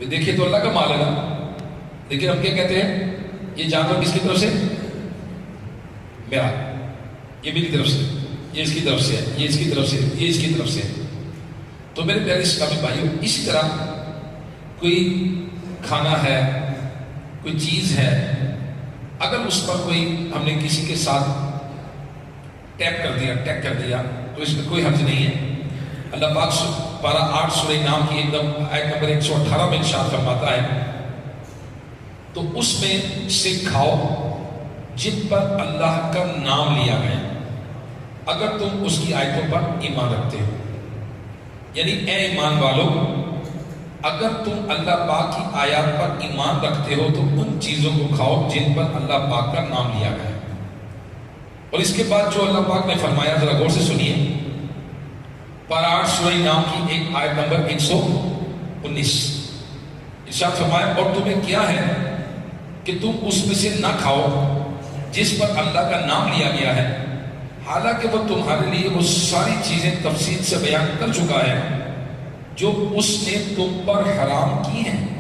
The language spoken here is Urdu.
دیکھیے تو اللہ کا مال ہے نا، لیکن ہم کیا کہتے ہیں یہ جانور کس کی طرف سے؟ میرا، یہ میری طرف سے، یہ اس کی طرف سے ہے، یہ اس کی طرف سے، یہ اس کی طرف سے ہے۔ تو میرے پیارے اسلامی بھائیوں، اسی طرح کوئی کھانا ہے، کوئی چیز ہے، اگر اس پر کوئی ہم نے کسی کے ساتھ ٹیگ کر دیا تو اس میں کوئی حرج نہیں ہے۔ اللہ پاک پارہ 8 سورہ نام کی آیت نمبر 118 میں ارشاد فرماتا ہے تو اس میں سے کھاؤ جن پر اللہ کا نام لیا گیا اگر تم اس کی آیتوں پر ایمان رکھتے ہو، یعنی اے ایمان والو اگر تم اللہ پاک کی آیات پر ایمان رکھتے ہو تو ان چیزوں کو کھاؤ جن پر اللہ پاک کا نام لیا گیا۔ اور اس کے بعد جو اللہ پاک نے فرمایا ذرا غور سے سنیے، پارہ 8 سورہ نام کی ایک آیت نمبر 119 ارشاد فرمایا اور تمہیں کیا ہے کہ تم اس میں سے نہ کھاؤ جس پر اللہ کا نام لیا گیا ہے، حالانکہ وہ تمہارے لیے وہ ساری چیزیں تفصیل سے بیان کر چکا ہے جو اس نے تم پر حرام کی ہیں۔